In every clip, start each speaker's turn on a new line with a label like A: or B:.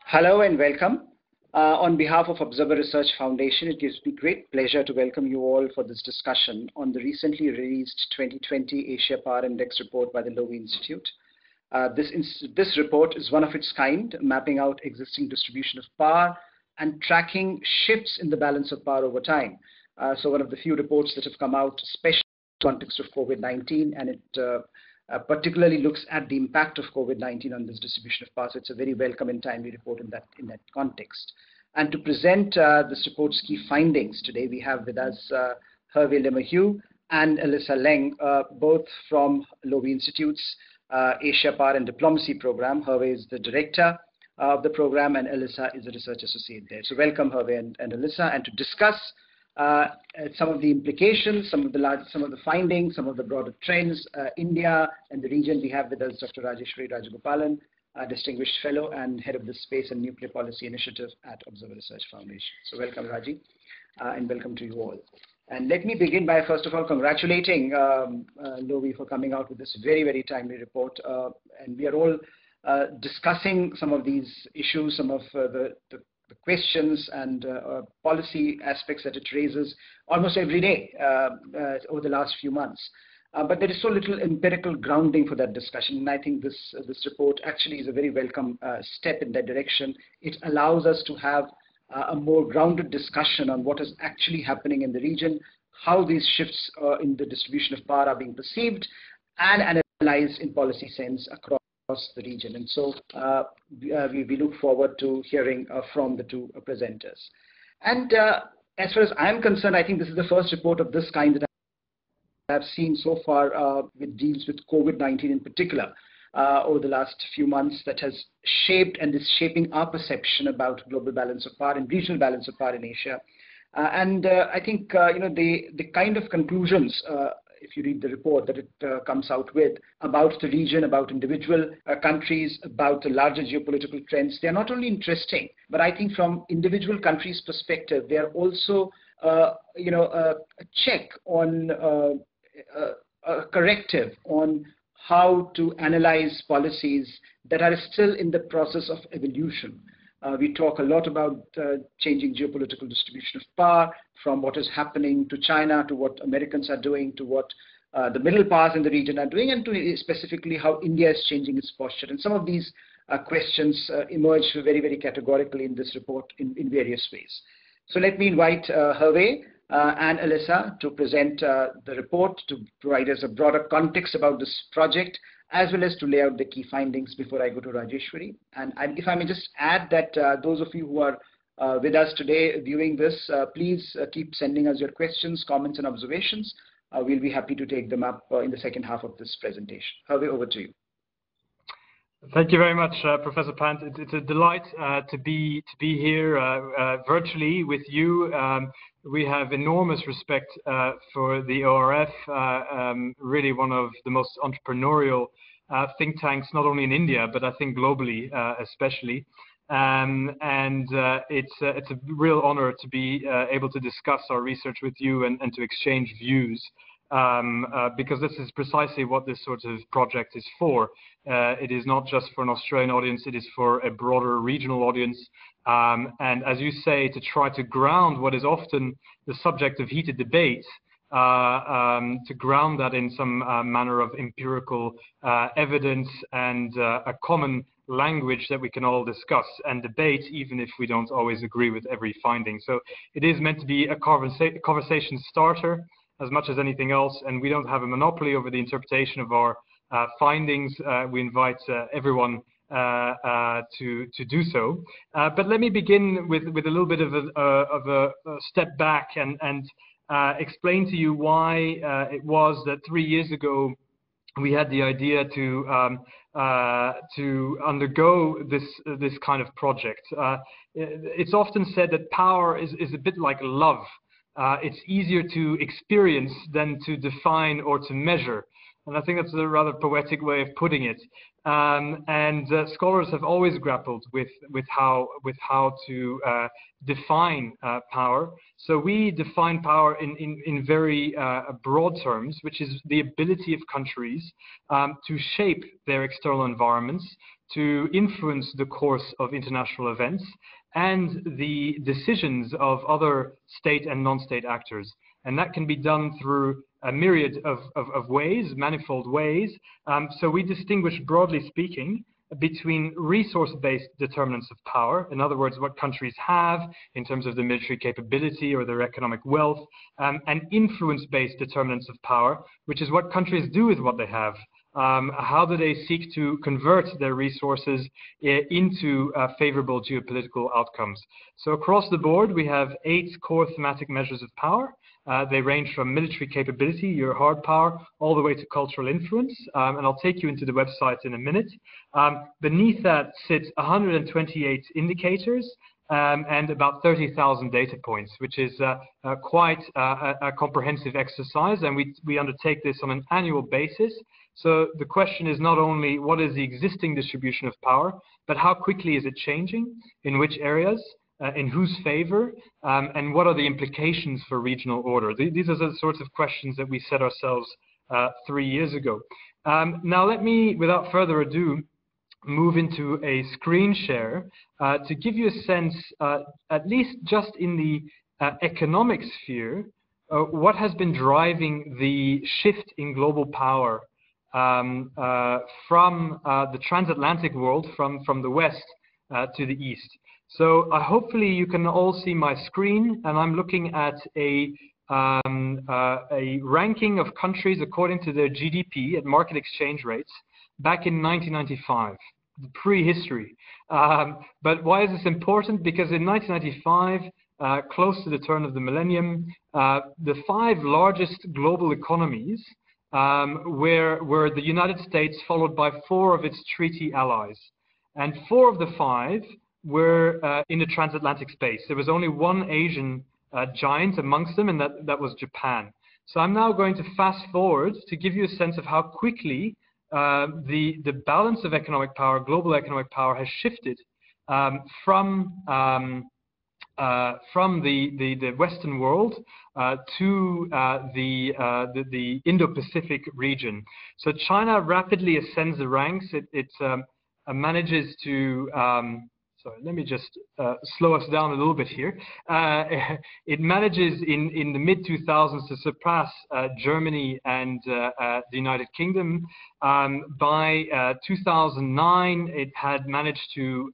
A: Hello and welcome. On behalf of Observer Research Foundation, it gives me great pleasure to welcome you all for this discussion on the recently released 2020 Asia Power Index report by the Lowy Institute. This report is one of its kind, mapping out existing distribution of power and tracking shifts in the balance of power over time. So one of the few reports that have come out, especially in the context of COVID-19, and it particularly looks at the impact of COVID-19 on this distribution of power. So it's a very welcome and timely report in that context. And to present this report's key findings today, we have with us Hervé Lemahieu and Elissa Leng, both from Lowy Institute's Asia Power and Diplomacy program. Hervé is the director of the program, and Elissa is a research associate there. So welcome, Hervé and Elissa, and to discuss some of the implications, some of the findings, some of the broader trends, India and the region. We have with us Dr. Rajeshwari Rajagopalan, a distinguished fellow and head of the Space and Nuclear Policy Initiative at Observer Research Foundation. So welcome, Raji, and welcome to you all. And let me begin by first of all congratulating Lowy for coming out with this very, very timely report. And we are all discussing some of these issues, some of the questions and policy aspects that it raises almost every day over the last few months. But there is so little empirical grounding for that discussion. And I think this report actually is a very welcome step in that direction. It allows us to have a more grounded discussion on what is actually happening in the region, how these shifts in the distribution of power are being perceived and analyzed in policy sense across the region. And so we look forward to hearing from the two presenters. And as far as I'm concerned, I think this is the first report of this kind that I've seen so far which deals with COVID-19 in particular over the last few months, that has shaped and is shaping our perception about global balance of power and regional balance of power in Asia. And I think the kind of conclusions if you read the report that it comes out with about the region, about individual countries, about the larger geopolitical trends, they are not only interesting, but I think from individual countries' perspective, they are also a check on a corrective on how to analyze policies that are still in the process of evolution. We talk a lot about changing geopolitical distribution of power, from what is happening to China, to what Americans are doing, to what the middle powers in the region are doing, and to specifically how India is changing its posture. And some of these questions emerge very, very categorically in this report in various ways. So let me invite Hervé and Elissa to present the report, to provide us a broader context about this project, as well as to lay out the key findings before I go to Rajeshwari. And if I may just add that those of you who are with us today viewing this, please keep sending us your questions, comments, and observations. We'll be happy to take them up in the second half of this presentation. Hervé, over to you.
B: Thank you very much, Professor Pant. It's a delight to be here virtually with you. We have enormous respect for the ORF, really one of the most entrepreneurial think tanks, not only in India, but I think globally, especially. And it's a real honor to be able to discuss our research with you and to exchange views. Because this is precisely what this sort of project is for. It is not just for an Australian audience, it is for a broader regional audience. And as you say, to try to ground what is often the subject of heated debate, to ground that in some manner of empirical evidence and a common language that we can all discuss and debate, even if we don't always agree with every finding. So it is meant to be a conversation starter as much as anything else, and we don't have a monopoly over the interpretation of our findings. We invite everyone to do so. But let me begin with a little bit of a step back and explain to you why it was that 3 years ago we had the idea to undergo this kind of project. It's often said that power is a bit like love. It's easier to experience than to define or to measure. And I think that's a rather poetic way of putting it. Scholars have always grappled with how to define power. So we define power in very broad terms, which is the ability of countries to shape their external environments, to influence the course of international events and the decisions of other state and non-state actors. And that can be done through a myriad of ways, manifold ways. So we distinguish, broadly speaking, between resource-based determinants of power, in other words, what countries have in terms of their military capability or their economic wealth, and influence-based determinants of power, which is what countries do with what they have. How do they seek to convert their resources into favorable geopolitical outcomes? So across the board, we have 8 core thematic measures of power. They range from military capability, your hard power, all the way to cultural influence. And I'll take you into the website in a minute. Beneath that sits 128 indicators and about 30,000 data points, which is quite a comprehensive exercise. And we undertake this on an annual basis. So the question is not only what is the existing distribution of power, but how quickly is it changing, in which areas, in whose favor, and what are the implications for regional order? These are the sorts of questions that we set ourselves 3 years ago. Now let me, without further ado, move into a screen share to give you a sense, at least just in the economic sphere, what has been driving the shift in global power from the transatlantic world, from the west to the east. So hopefully you can all see my screen, and I'm looking at a ranking of countries according to their GDP at market exchange rates back in 1995, the prehistory. But why is this important? Because in 1995, close to the turn of the millennium, the 5 largest global economies were the United States, followed by 4 of its treaty allies. And 4 of the 5 were in the transatlantic space. There was only one Asian giant amongst them, and that was Japan. So I'm now going to fast forward to give you a sense of how quickly the balance of economic power, global economic power, has shifted from the Western world to the Indo-Pacific region. So China rapidly ascends the ranks. It manages to sorry, let me just slow us down a little bit here. It manages in the mid-2000s to surpass Germany and the United Kingdom. By 2009, it had managed to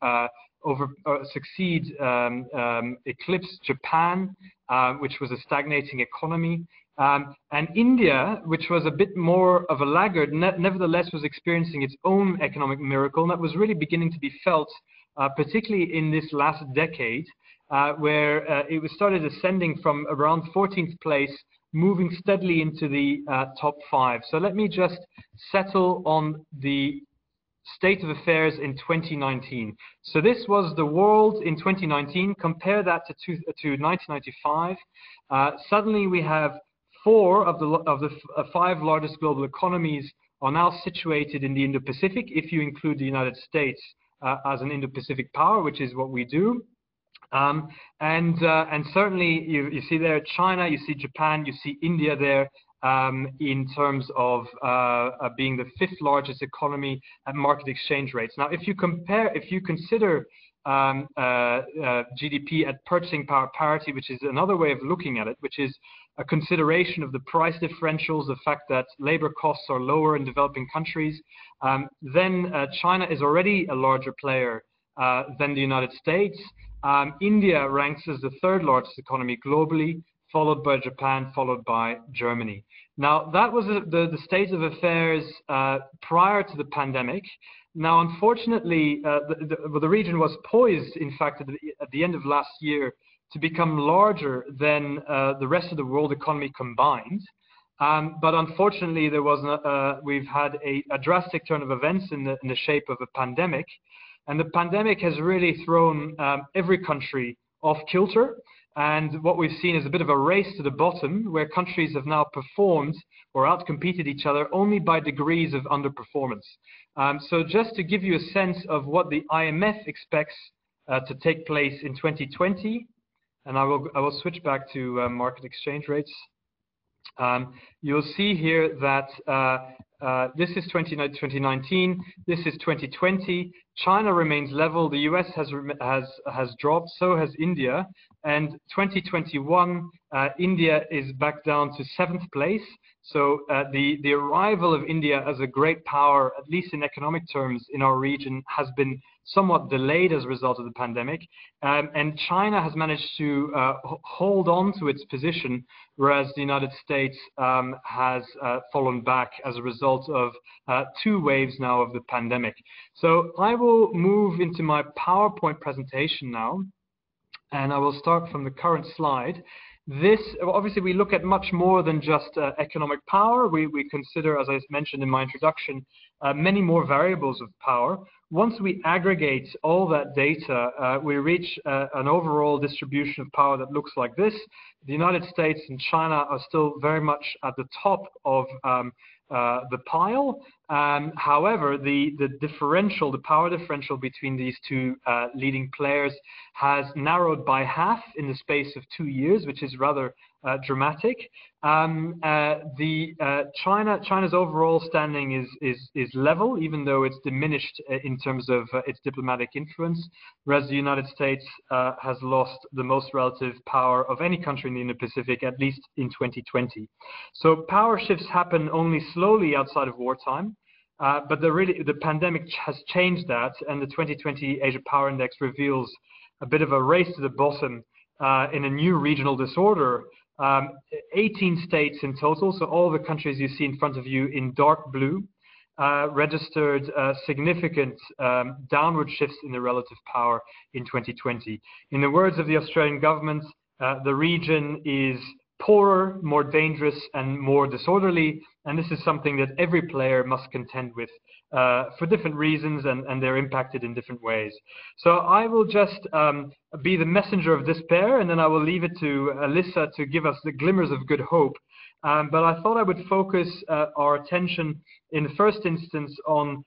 B: eclipse Japan, which was a stagnating economy. And India, which was a bit more of a laggard, nevertheless was experiencing its own economic miracle, and that was really beginning to be felt, particularly in this last decade, where it was started ascending from around 14th place, moving steadily into the top 5. So let me just settle on the state of affairs in 2019. So this was the world in 2019. Compare that to 1995. Suddenly we have 4 of the 5 largest global economies are now situated in the Indo-Pacific, if you include the United States as an Indo-Pacific power, which is what we do. And certainly you see there China, you see Japan, you see India there, in terms of being the 5th largest economy at market exchange rates. Now, if you consider GDP at purchasing power parity, which is another way of looking at it, which is a consideration of the price differentials, the fact that labor costs are lower in developing countries, then China is already a larger player than the United States. India ranks as the 3rd largest economy globally, followed by Japan, followed by Germany. Now, that was the state of affairs prior to the pandemic. Now, unfortunately, the region was poised, in fact, at the end of last year to become larger than the rest of the world economy combined. But unfortunately, we've had a drastic turn of events in the shape of a pandemic. And the pandemic has really thrown every country off kilter. And what we've seen is a bit of a race to the bottom, where countries have now performed or outcompeted each other only by degrees of underperformance. So just to give you a sense of what the IMF expects to take place in 2020, and I will switch back to market exchange rates. You'll see here that This is 2019. This is 2020. China remains level. The US has dropped. So has India. And 2021, India is back down to 7th place. So the arrival of India as a great power, at least in economic terms, in our region, has been somewhat delayed as a result of the pandemic. And China has managed to hold on to its position, whereas the United States has fallen back as a result of 2 waves now of the pandemic. So I will move into my PowerPoint presentation now, and I will start from the current slide. This, obviously, we look at much more than just economic power. We consider, as I mentioned in my introduction, many more variables of power. Once we aggregate all that data, we reach an overall distribution of power that looks like this. The United States and China are still very much at the top of the pile. However, the power differential between these 2 leading players has narrowed by half in the space of 2 years, which is rather dramatic. China's overall standing is level, even though it's diminished in terms of its diplomatic influence, whereas the United States has lost the most relative power of any country in the Indo-Pacific, at least in 2020. So power shifts happen only slowly outside of wartime. But the pandemic has changed that, and the 2020 Asia Power Index reveals a bit of a race to the bottom in a new regional disorder. 18 states in total, so all the countries you see in front of you in dark blue, registered significant downward shifts in the relative power in 2020. In the words of the Australian government, the region is poorer, more dangerous, and more disorderly, and this is something that every player must contend with for different reasons, and they're impacted in different ways. So I will just be the messenger of despair, and then I will leave it to Alyssa to give us the glimmers of good hope. But I thought I would focus our attention in the first instance on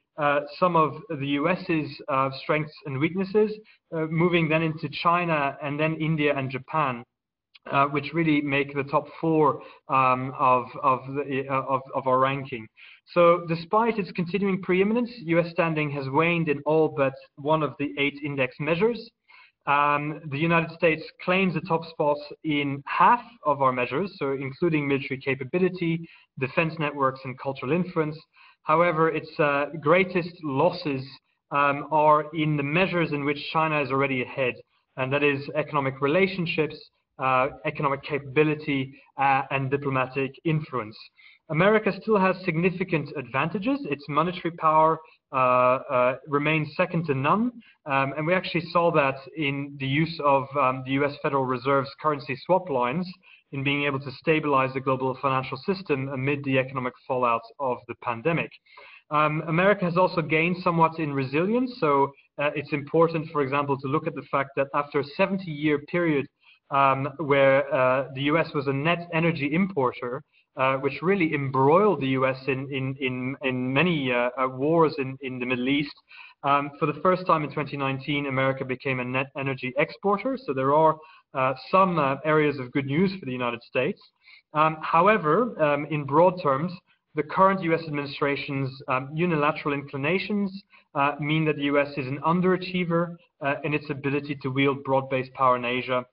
B: some of the US's strengths and weaknesses, moving then into China and then India and Japan, which really make the top 4 of our ranking. So despite its continuing preeminence, US standing has waned in all but one of the 8 index measures. The United States claims the top spots in half of our measures, so including military capability, defense networks, and cultural influence. However, its greatest losses are in the measures in which China is already ahead, and that is economic relationships, economic capability, and diplomatic influence. America still has significant advantages. Its monetary power remains second to none, and we actually saw that in the use of the US Federal Reserve's currency swap lines in being able to stabilize the global financial system amid the economic fallout of the pandemic. America has also gained somewhat in resilience, so it's important, for example, to look at the fact that after a 70-year period where the US was a net energy importer, which really embroiled the US in many wars in the Middle East. For the first time in 2019, America became a net energy exporter, so there are some areas of good news for the United States. However, in broad terms, the current US administration's unilateral inclinations mean that the US is an underachiever in its ability to wield broad-based power in Asia,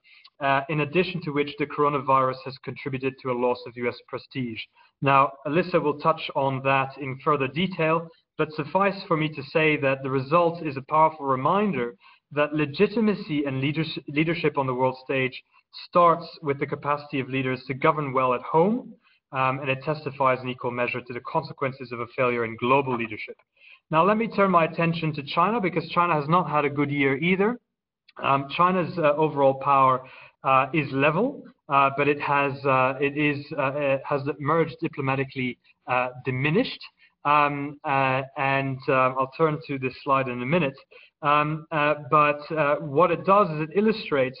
B: in addition to which the coronavirus has contributed to a loss of US prestige. Now, Alyssa will touch on that in further detail, but suffice for me to say that the result is a powerful reminder that legitimacy and leadership on the world stage starts with the capacity of leaders to govern well at home, and it testifies in equal measure to the consequences of a failure in global leadership. Now, let me turn my attention to China, because China has not had a good year either. China's overall power is level, but it has emerged diplomatically diminished. And I'll turn to this slide in a minute. But what it does is it illustrates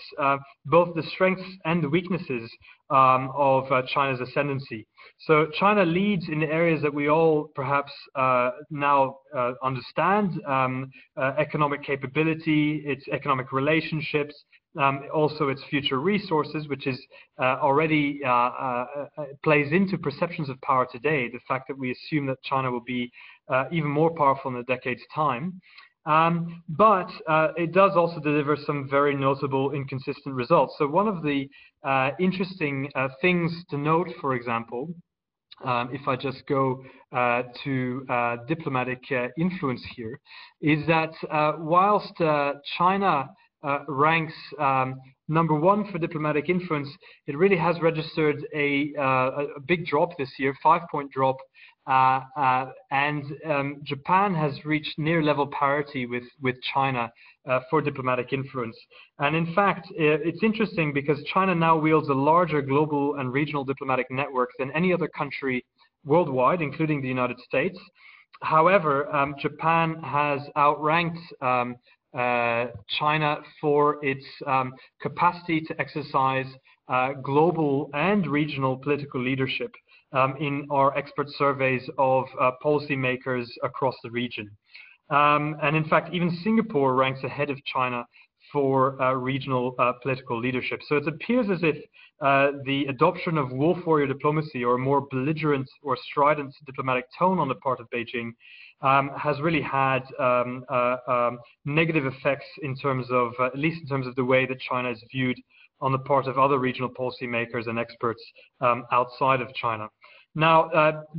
B: both the strengths and the weaknesses of China's ascendancy. So China leads in the areas that we all perhaps now understand: economic capability, its economic relationships, also its future resources, which is already plays into perceptions of power today. The fact that we assume that China will be even more powerful in a decade's time. But it does also deliver some very notable inconsistent results. So one of the interesting things to note, for example, if I just go to diplomatic influence here, is that whilst China ranks number one for diplomatic influence, it really has registered a big drop this year, 5-point drop. And Japan has reached near level parity with China for diplomatic influence. And in fact, it's interesting because China now wields a larger global and regional diplomatic network than any other country worldwide, including the United States. However, Japan has outranked China for its capacity to exercise global and regional political leadership in our expert surveys of policymakers across the region. And in fact, even Singapore ranks ahead of China for regional political leadership. So it appears as if the adoption of wolf warrior diplomacy, or a more belligerent or strident diplomatic tone on the part of Beijing, has really had negative effects in terms of, at least in terms of the way that China is viewed on the part of other regional policymakers and experts outside of China. Now,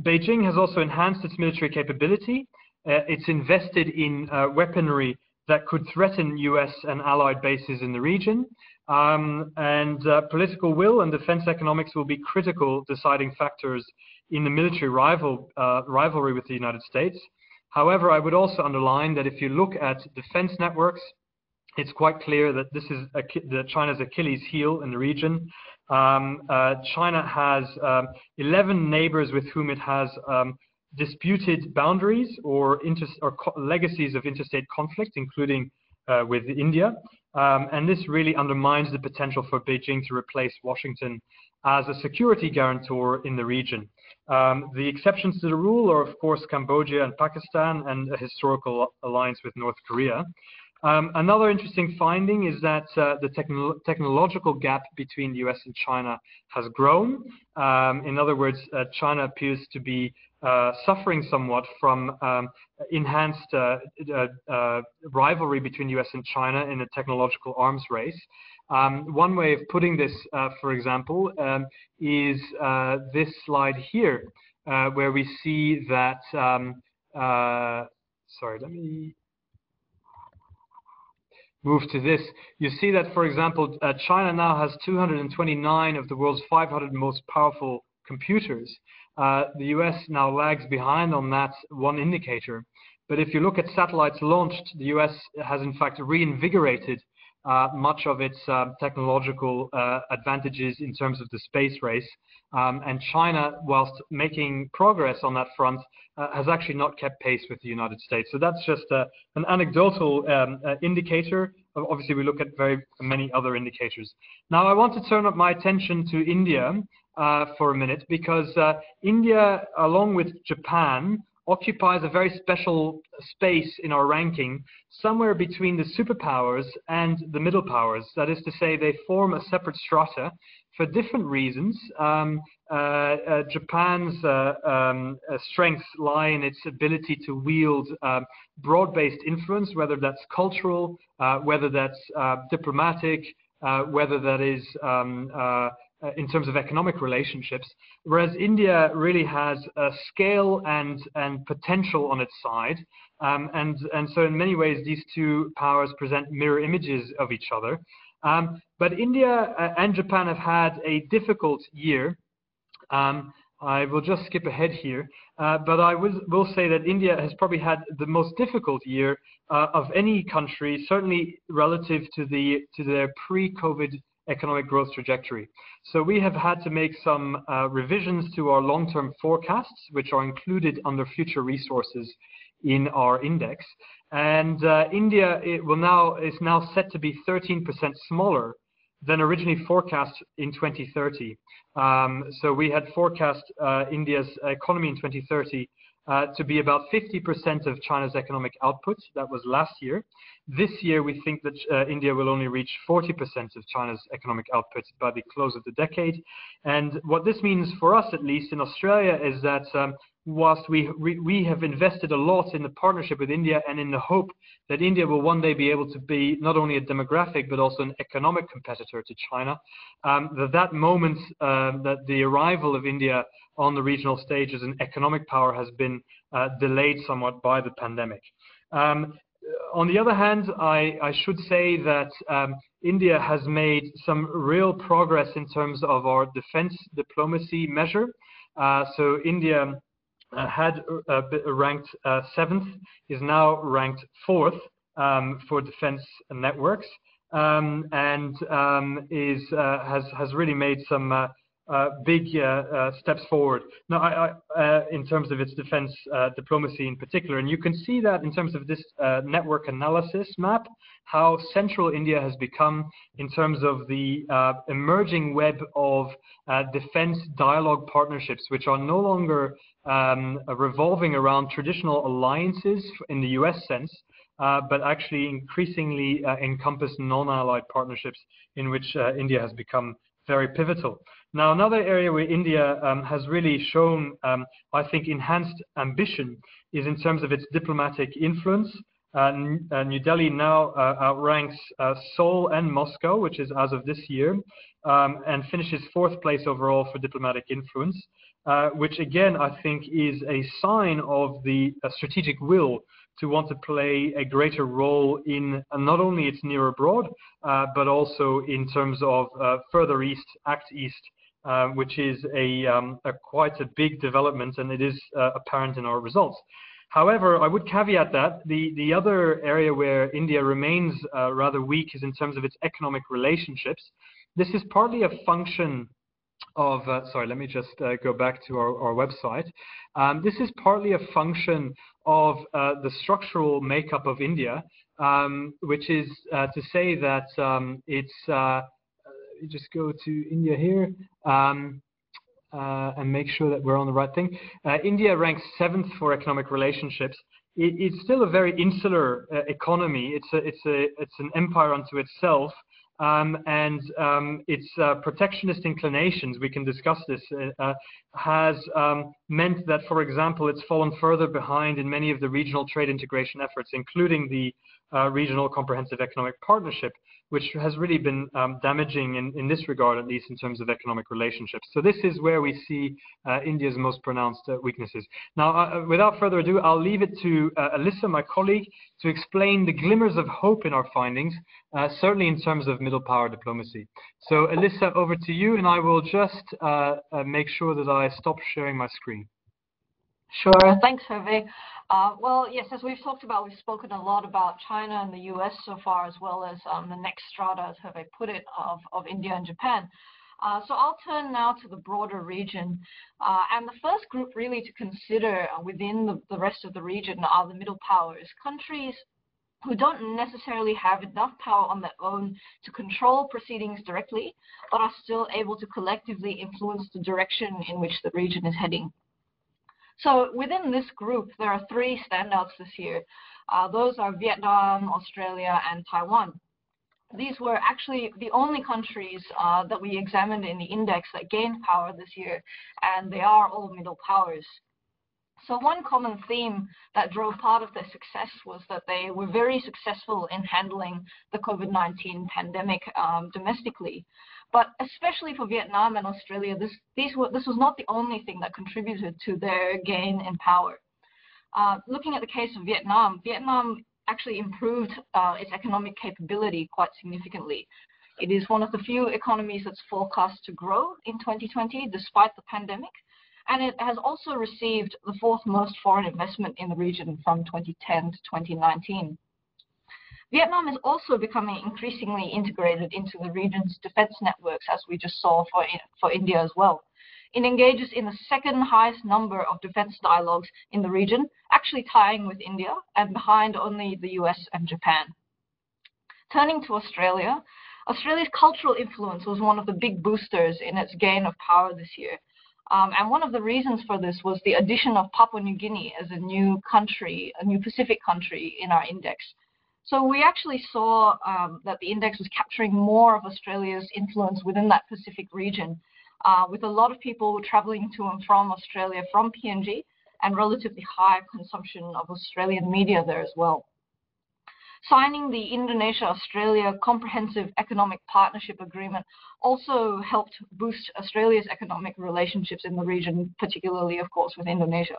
B: Beijing has also enhanced its military capability. It's invested in weaponry that could threaten US and allied bases in the region. And political will and defense economics will be critical deciding factors in the military rivalry with the United States. However, I would also underline that if you look at defense networks, it's quite clear that this is China's Achilles heel in the region. China has 11 neighbors with whom it has disputed boundaries or legacies of interstate conflict, including with India. And this really undermines the potential for Beijing to replace Washington as a security guarantor in the region. The exceptions to the rule are, of course, Cambodia and Pakistan, and a historical alliance with North Korea. Another interesting finding is that the technological gap between the US and China has grown. In other words, China appears to be suffering somewhat from enhanced rivalry between US and China in a technological arms race. One way of putting this, for example, is this slide here, where we see that, sorry, let me move to this. You see that, for example, China now has 229 of the world's 500 most powerful computers. The US now lags behind on that one indicator. But if you look at satellites launched, the US has in fact reinvigorated much of its technological advantages in terms of the space race. And China, whilst making progress on that front, has actually not kept pace with the United States. So that's just an anecdotal indicator. Obviously, we look at very many other indicators. Now, I want to turn up my attention to India for a minute, because India, along with Japan, occupies a very special space in our ranking, somewhere between the superpowers and the middle powers. That is to say, they form a separate strata for different reasons. Japan's strengths lie in its ability to wield broad-based influence, whether that's cultural, whether that's diplomatic, whether that is in terms of economic relationships, whereas India really has scale and potential on its side. And so in many ways, these two powers present mirror images of each other. But India and Japan have had a difficult year. I will just skip ahead here, but I will say that India has probably had the most difficult year of any country, certainly relative to their pre-COVID economic growth trajectory. So we have had to make some revisions to our long-term forecasts, which are included under future resources in our index. And India is now set to be 13% smaller than originally forecast in 2030. So we had forecast India's economy in 2030 to be about 50% of China's economic output. That was last year. This year, we think that India will only reach 40% of China's economic output by the close of the decade. And what this means for us, at least in Australia, is that whilst we have invested a lot in the partnership with India and in the hope that India will one day be able to be not only a demographic but also an economic competitor to China, that moment, that the arrival of India on the regional stage as an economic power has been delayed somewhat by the pandemic. On the other hand, I should say that India has made some real progress in terms of our defense diplomacy measure. So India had ranked 7th, is now ranked 4th for defense networks, and has really made some big steps forward. Now, in terms of its defense diplomacy in particular, and you can see that in terms of this network analysis map, how central India has become in terms of the emerging web of defense dialogue partnerships, which are no longer revolving around traditional alliances in the US sense, but actually increasingly encompass non-allied partnerships in which India has become very pivotal. Now, another area where India has really shown, I think, enhanced ambition is in terms of its diplomatic influence. New Delhi now outranks Seoul and Moscow, which is as of this year, and finishes 4th place overall for diplomatic influence, which again, I think, is a sign of the strategic will to want to play a greater role in not only its near abroad, but also in terms of further east, Act East, which is quite a big development, and it is apparent in our results. However, I would caveat that the other area where India remains rather weak is in terms of its economic relationships. This is partly a function of, sorry, let me just go back to our website. This is partly a function of the structural makeup of India, which is to say that it's, you just go to India here and make sure that we're on the right thing. India ranks 7th for economic relationships. It's still a very insular economy. It's an empire unto itself. And its protectionist inclinations, we can discuss this, has meant that, for example, it's fallen further behind in many of the regional trade integration efforts, including the Regional Comprehensive Economic Partnership, which has really been damaging in this regard, at least in terms of economic relationships. So this is where we see India's most pronounced weaknesses. Now, without further ado, I'll leave it to Alyssa, my colleague, to explain the glimmers of hope in our findings, certainly in terms of middle power diplomacy. So Alyssa, over to you, and I will just make sure that I stop sharing my screen.
C: Sure. Thanks, Hervé. Well, yes, as we've talked about, we've spoken a lot about China and the US so far, as well as the next strata, as Hervé put it, of India and Japan. So I'll turn now to the broader region. And the first group really to consider within the rest of the region are the middle powers, countries who don't necessarily have enough power on their own to control proceedings directly, but are still able to collectively influence the direction in which the region is heading. So within this group, there are 3 standouts this year. Those are Vietnam, Australia, and Taiwan. These were actually the only countries that we examined in the index that gained power this year, and they are all middle powers. So one common theme that drove part of their success was that they were very successful in handling the COVID-19 pandemic domestically. But especially for Vietnam and Australia, this was not the only thing that contributed to their gain in power. Looking at the case of Vietnam, Vietnam actually improved its economic capability quite significantly. It is one of the few economies that's forecast to grow in 2020 despite the pandemic, and it has also received the 4th most foreign investment in the region from 2010 to 2019. Vietnam is also becoming increasingly integrated into the region's defense networks, as we just saw for India as well. It engages in the second highest number of defense dialogues in the region, actually tying with India and behind only the US and Japan. Turning to Australia, Australia's cultural influence was one of the big boosters in its gain of power this year. And one of the reasons for this was the addition of Papua New Guinea as a new country, a new Pacific country in our index. So we actually saw that the index was capturing more of Australia's influence within that Pacific region, with a lot of people traveling to and from Australia from PNG and relatively high consumption of Australian media there as well. Signing the Indonesia-Australia Comprehensive Economic Partnership Agreement also helped boost Australia's economic relationships in the region, particularly, of course, with Indonesia.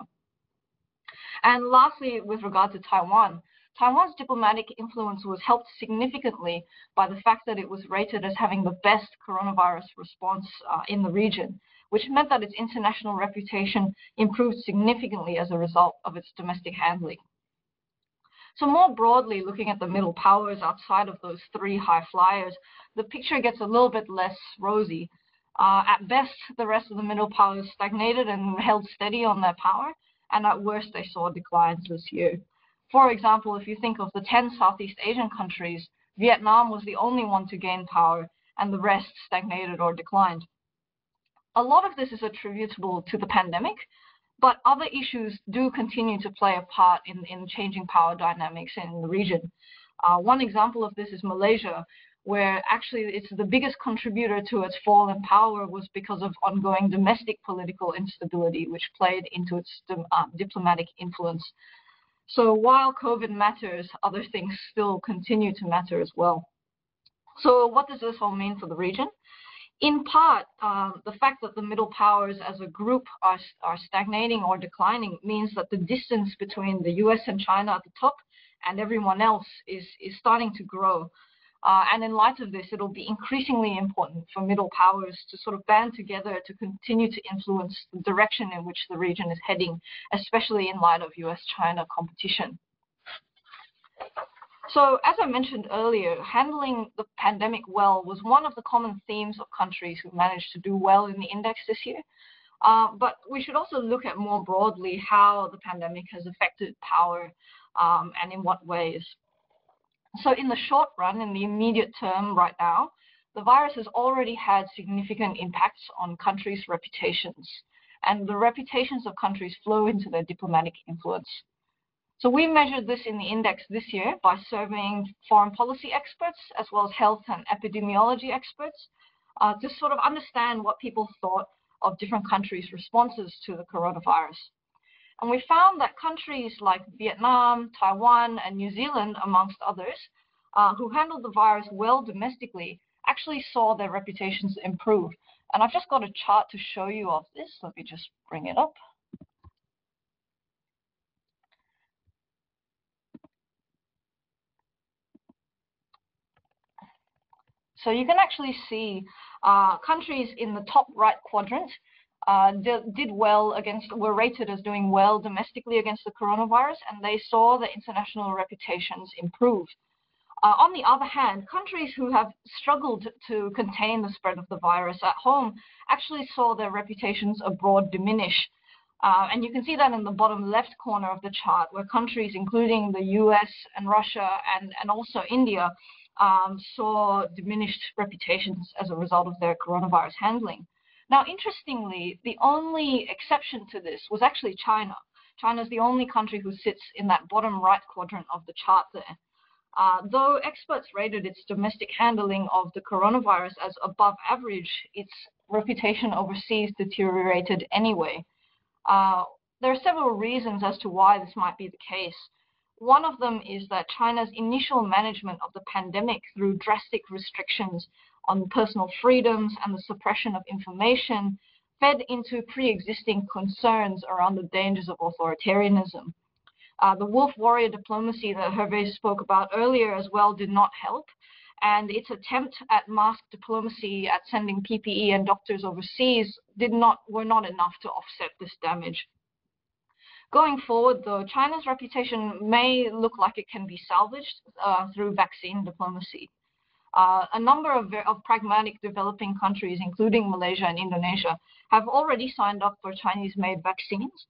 C: And lastly, with regard to Taiwan, Taiwan's diplomatic influence was helped significantly by the fact that it was rated as having the best coronavirus response in the region, which meant that its international reputation improved significantly as a result of its domestic handling. So more broadly, looking at the middle powers outside of those three high flyers, the picture gets a little bit less rosy. At best, the rest of the middle powers stagnated and held steady on their power, and at worst, they saw declines this year. For example, if you think of the 10 Southeast Asian countries, Vietnam was the only one to gain power, and the rest stagnated or declined. A lot of this is attributable to the pandemic, but other issues do continue to play a part in changing power dynamics in the region. One example of this is Malaysia, where actually it's the biggest contributor to its fall in power was because of ongoing domestic political instability, which played into its diplomatic influence. So while COVID matters, other things still continue to matter as well. So what does this all mean for the region? In part, the fact that the middle powers as a group are stagnating or declining means that the distance between the US and China at the top and everyone else is starting to grow. And in light of this, it'll be increasingly important for middle powers to sort of band together to continue to influence the direction in which the region is heading, especially in light of US-China competition. So as I mentioned earlier, handling the pandemic well was one of the common themes of countries who managed to do well in the index this year. But we should also look at more broadly how the pandemic has affected power and in what ways. So in the short run, in the immediate term right now, the virus has already had significant impacts on countries' reputations, and the reputations of countries flow into their diplomatic influence. So we measured this in the index this year by surveying foreign policy experts as well as health and epidemiology experts to sort of understand what people thought of different countries' responses to the coronavirus. And we found that countries like Vietnam, Taiwan, and New Zealand, amongst others, who handled the virus well domestically, actually saw their reputations improve. And I've just got a chart to show you of this. Let me just bring it up. So you can actually see countries in the top right quadrant did well were rated as doing well domestically against the coronavirus, and they saw their international reputations improve. On the other hand, countries who have struggled to contain the spread of the virus at home actually saw their reputations abroad diminish. And you can see that in the bottom left corner of the chart, where countries including the US and Russia and also India saw diminished reputations as a result of their coronavirus handling. Now, interestingly, the only exception to this was actually China. China is the only country who sits in that bottom right quadrant of the chart there. Though experts rated its domestic handling of the coronavirus as above average, its reputation overseas deteriorated anyway. There are several reasons as to why this might be the case. One of them is that China's initial management of the pandemic through drastic restrictions on personal freedoms and the suppression of information fed into pre-existing concerns around the dangers of authoritarianism. The wolf warrior diplomacy that Hervé spoke about earlier as well did not help, and its attempt at mask diplomacy, at sending PPE and doctors overseas, were not enough to offset this damage. Going forward, though, China's reputation may look like it can be salvaged through vaccine diplomacy. a number of pragmatic developing countries, including Malaysia and Indonesia, have already signed up for Chinese-made vaccines,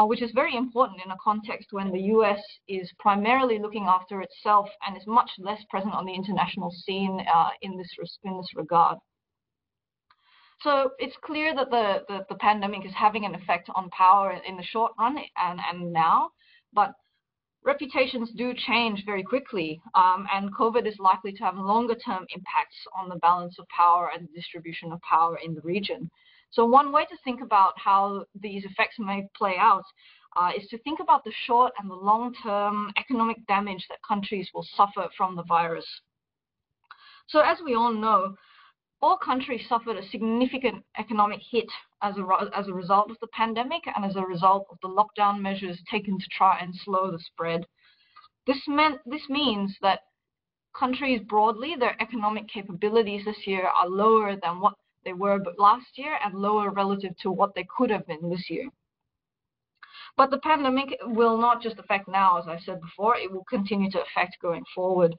C: which is very important in a context when the US is primarily looking after itself and is much less present on the international scene in this regard. So it's clear that the pandemic is having an effect on power in the short run and now, but reputations do change very quickly, and COVID is likely to have longer-term impacts on the balance of power and the distribution of power in the region. So one way to think about how these effects may play out is to think about the short and the long-term economic damage that countries will suffer from the virus. So as we all know, all countries suffered a significant economic hit as a result of the pandemic and as a result of the lockdown measures taken to try and slow the spread. This means that countries broadly, their economic capabilities this year are lower than what they were last year and lower relative to what they could have been this year. But the pandemic will not just affect now, as I said before, it will continue to affect going forward.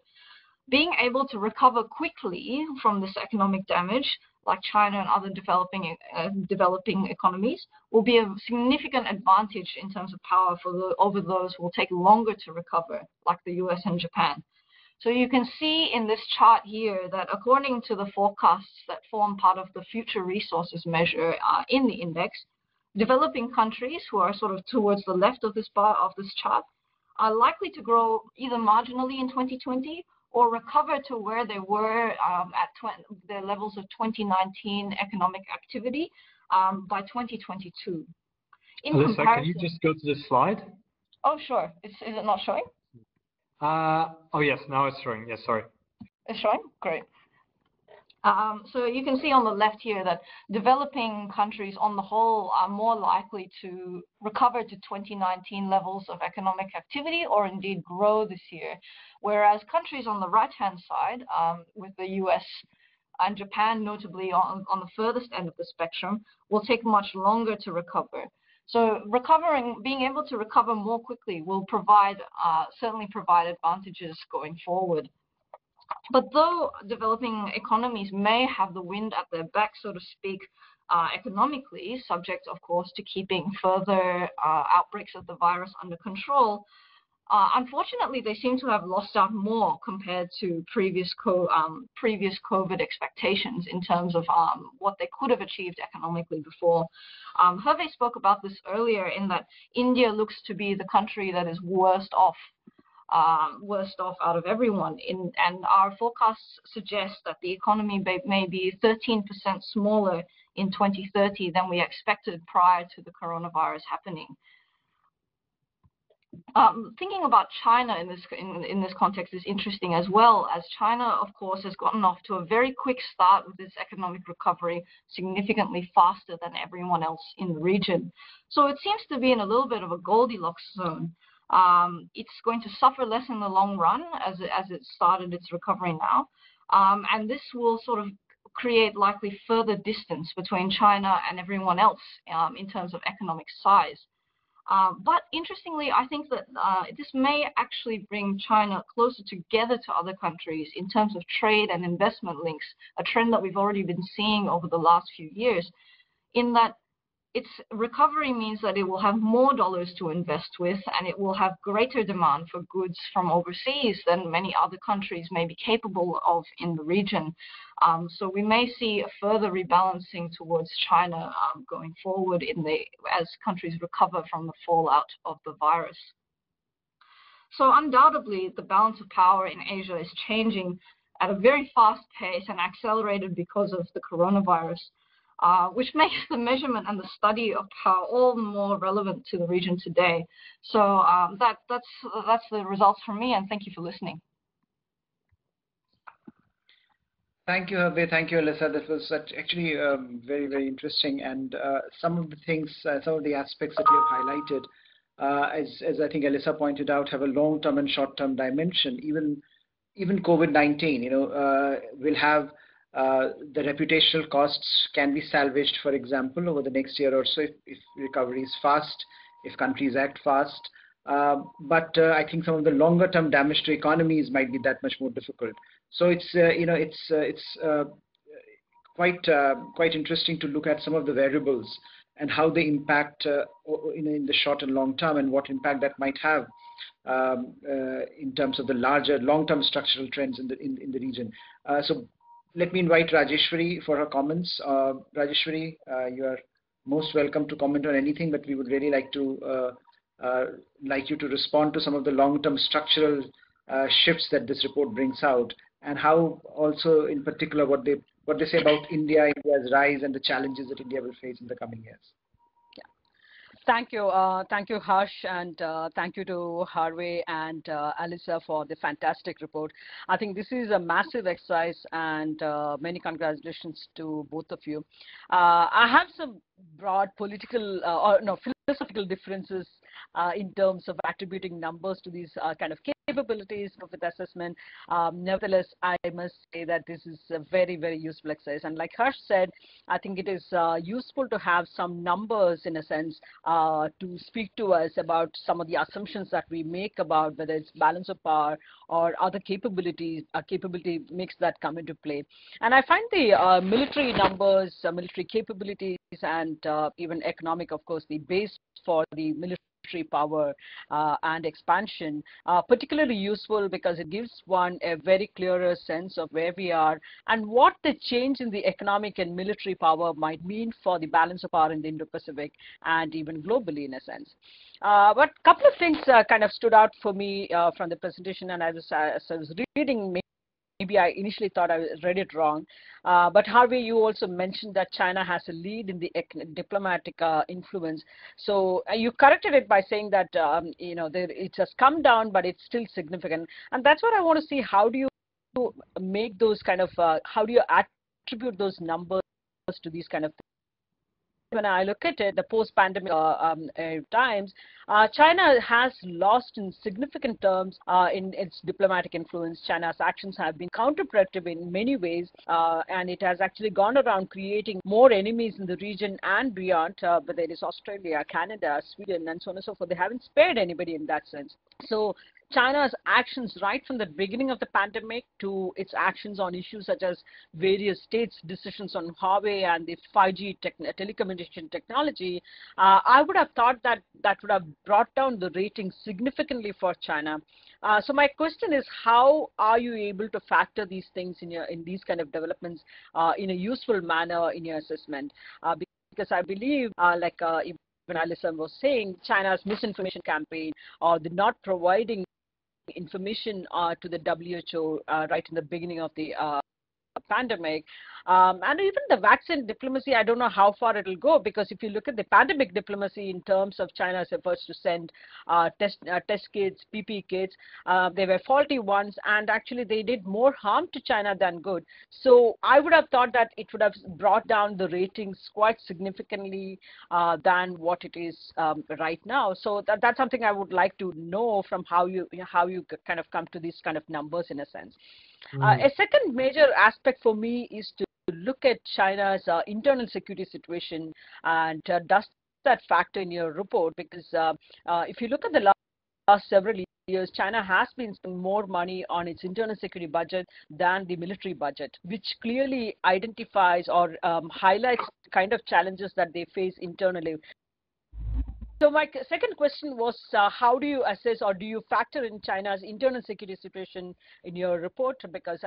C: Being able to recover quickly from this economic damage, like China and other developing economies, will be a significant advantage in terms of power over those who will take longer to recover, like the US and Japan. So you can see in this chart here that according to the forecasts that form part of the future resources measure in the index, developing countries who are sort of towards the left of this bar of this chart are likely to grow either marginally in 2020 or recover to where they were at the levels of 2019 economic activity by 2022.
B: Alyssa, can you just go to the slide?
C: Oh, sure. Is it not showing?
B: Oh, yes, now it's showing. Yes, sorry.
C: It's showing? Great. So you can see on the left here that developing countries on the whole are more likely to recover to 2019 levels of economic activity or indeed grow this year, whereas countries on the right-hand side, with the US and Japan notably on the furthest end of the spectrum, will take much longer to recover. So being able to recover more quickly will certainly provide advantages going forward. But though developing economies may have the wind at their back, so to speak, economically, subject, of course, to keeping further outbreaks of the virus under control, unfortunately, they seem to have lost out more compared to previous COVID expectations in terms of what they could have achieved economically before. Hervé spoke about this earlier in that India looks to be the country that is worst off out of everyone. And our forecasts suggest that the economy may be 13% smaller in 2030 than we expected prior to the coronavirus happening. Thinking about China in this context is interesting as well, as China, of course, has gotten off to a very quick start with its economic recovery, significantly faster than everyone else in the region. So it seems to be in a little bit of a Goldilocks zone. It's going to suffer less in the long run as it started its recovery now, and this will sort of create likely further distance between China and everyone else in terms of economic size. But interestingly, I think that this may actually bring China closer together to other countries in terms of trade and investment links, a trend that we've already been seeing over the last few years, in that its recovery means that it will have more dollars to invest with, and it will have greater demand for goods from overseas than many other countries may be capable of in the region. So we may see a further rebalancing towards China going forward as countries recover from the fallout of the virus. So undoubtedly, the balance of power in Asia is changing at a very fast pace and accelerated because of the coronavirus. Which makes the measurement and the study of power all the more relevant to the region today. So that's the results from me, and thank you for listening.
A: Thank you, Hervé. Thank you, Alyssa. This was actually very, very interesting, and some of the things, some of the aspects that you have highlighted, as I think Alyssa pointed out, have a long-term and short-term dimension. Even COVID-19, will have the reputational costs can be salvaged, for example, over the next year or so if recovery is fast, if countries act fast. But I think some of the longer term damage to economies might be that much more difficult. So it's quite interesting to look at some of the variables and how they impact in the short and long term, and what impact that might have in terms of the larger long-term structural trends in the region. So let me invite Rajeshwari for her comments. Rajeshwari, you are most welcome to comment on anything, but we would really like you to respond to some of the long-term structural shifts that this report brings out, and how also in particular what they say about India's rise and the challenges that India will face in the coming years.
D: Thank you, Harsh, and thank you to Hervé and Alyssa for the fantastic report. I think this is a massive exercise, and many congratulations to both of you. I have some broad philosophical differences in terms of attributing numbers to these kind of capabilities of the assessment. Nevertheless, I must say that this is a very, very useful exercise. And like Harsh said, I think it is useful to have some numbers, in a sense, to speak to us about some of the assumptions that we make about whether it's balance of power or other capability mix that come into play. And I find the military numbers, military capabilities, and even economic, of course, the base for the military power and expansion, particularly useful because it gives one a very clearer sense of where we are and what the change in the economic and military power might mean for the balance of power in the Indo-Pacific and even globally, in a sense. But a couple of things kind of stood out for me from the presentation, and as I was reading, maybe I initially thought I read it wrong, but Hervé, you also mentioned that China has a lead in the diplomatic influence. So you corrected it by saying that it has come down, but it's still significant. And that's what I want to see. How do you make those kind of? How do you attribute those numbers to these kind of things? When I look at it, the post-pandemic times, China has lost in significant terms in its diplomatic influence. China's actions have been counterproductive in many ways, and it has actually gone around creating more enemies in the region and beyond, whether it is Australia, Canada, Sweden, and so on and so forth. They haven't spared anybody in that sense. So China's actions right from the beginning of the pandemic to its actions on issues such as various states' decisions on Huawei and the 5G telecommunication technology, I would have thought that that would have brought down the rating significantly for China. So my question is, how are you able to factor these things in these kind of developments in a useful manner in your assessment? Because I believe, even Alyssa was saying, China's misinformation campaign or the not providing information to the WHO right in the beginning of the pandemic, and even the vaccine diplomacy, I don't know how far it will go, because if you look at the pandemic diplomacy in terms of China's efforts to send test kits, PPE kits, they were faulty ones, and actually they did more harm to China than good. So I would have thought that it would have brought down the ratings quite significantly than what it is right now. So that's something I would like to know from how you kind of come to these kind of numbers, in a sense. A second major aspect for me is to look at China's internal security situation, and does that factor in your report? Because if you look at the last several years, China has been spending more money on its internal security budget than the military budget, which clearly identifies or highlights the kind of challenges that they face internally. So my second question was, how do you assess or do you factor in China's internal security situation in your report? Because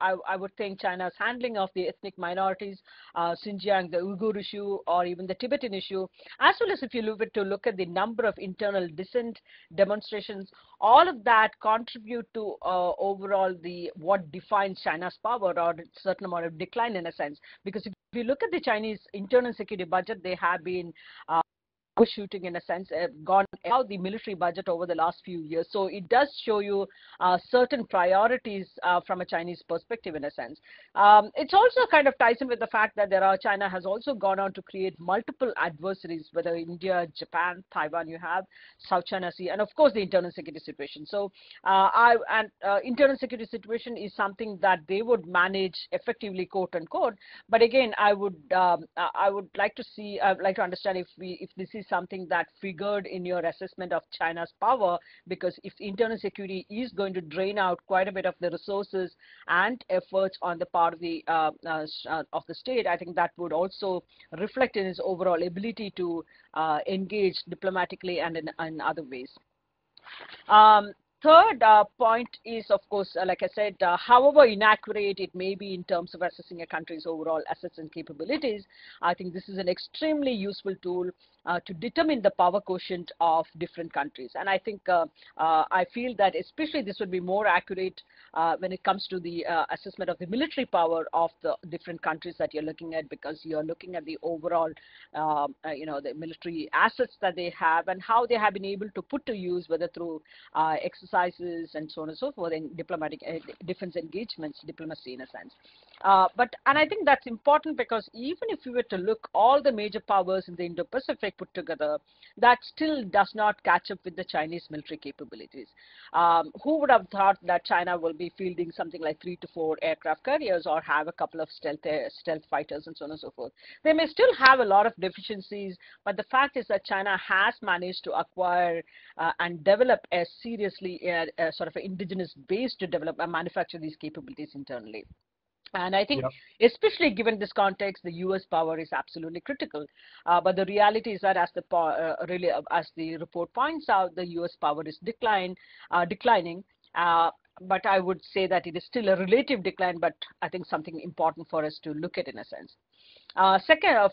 D: I would think China's handling of the ethnic minorities, Xinjiang, the Uyghur issue, or even the Tibetan issue, as well as if you look at the number of internal dissent demonstrations, all of that contribute to overall what defines China's power, or a certain amount of decline, in a sense. Because if you look at the Chinese internal security budget, they have been shooting, in a sense, gone out the military budget over the last few years. So it does show you certain priorities from a Chinese perspective, in a sense. It also kind of ties in with the fact that China has also gone on to create multiple adversaries, whether India, Japan, Taiwan, you have South China Sea, and of course the internal security situation. So internal security situation is something that they would manage effectively, quote unquote. But again, I would like to understand if this is something that figured in your assessment of China's power, because if internal security is going to drain out quite a bit of the resources and efforts on the part of the state, I think that would also reflect in its overall ability to engage diplomatically and in other ways. Third point is, of course, like I said, however inaccurate it may be in terms of assessing a country's overall assets and capabilities, I think this is an extremely useful tool to determine the power quotient of different countries. And I think I feel that especially this would be more accurate when it comes to the assessment of the military power of the different countries that you're looking at, because you're looking at the overall, the military assets that they have and how they have been able to put to use, whether through exercises and so on and so forth, in diplomatic defense engagements, diplomacy in a sense. And I think that's important, because even if you were to look all the major powers in the Indo-Pacific put together, that still does not catch up with the Chinese military capabilities. Who would have thought that China will be fielding something like 3 to 4 aircraft carriers or have a couple of stealth fighters and so on and so forth? They may still have a lot of deficiencies, but the fact is that China has managed to acquire and develop a seriously sort of an indigenous base to develop and manufacture these capabilities internally. And I think, especially given this context, the U.S. power is absolutely critical. But the reality is that, as the report points out, the U.S. power is declining. But I would say that it is still a relative decline, but I think something important for us to look at in a sense.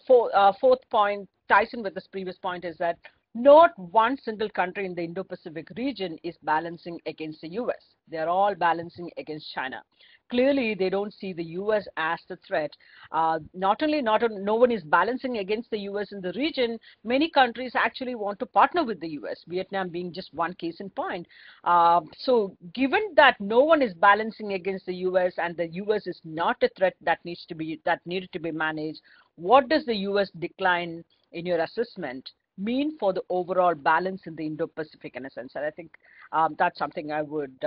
D: Fourth point ties in with this previous point is that not one single country in the Indo-Pacific region is balancing against the U.S. They are all balancing against China. Clearly, they don't see the U.S. as the threat. No one is balancing against the U.S. in the region. Many countries actually want to partner with the U.S., Vietnam being just one case in point. So given that no one is balancing against the U.S. and the U.S. is not a threat that needed to be managed, what does the U.S. decline in your assessment mean for the overall balance in the Indo-Pacific in a sense? And I think that's something I would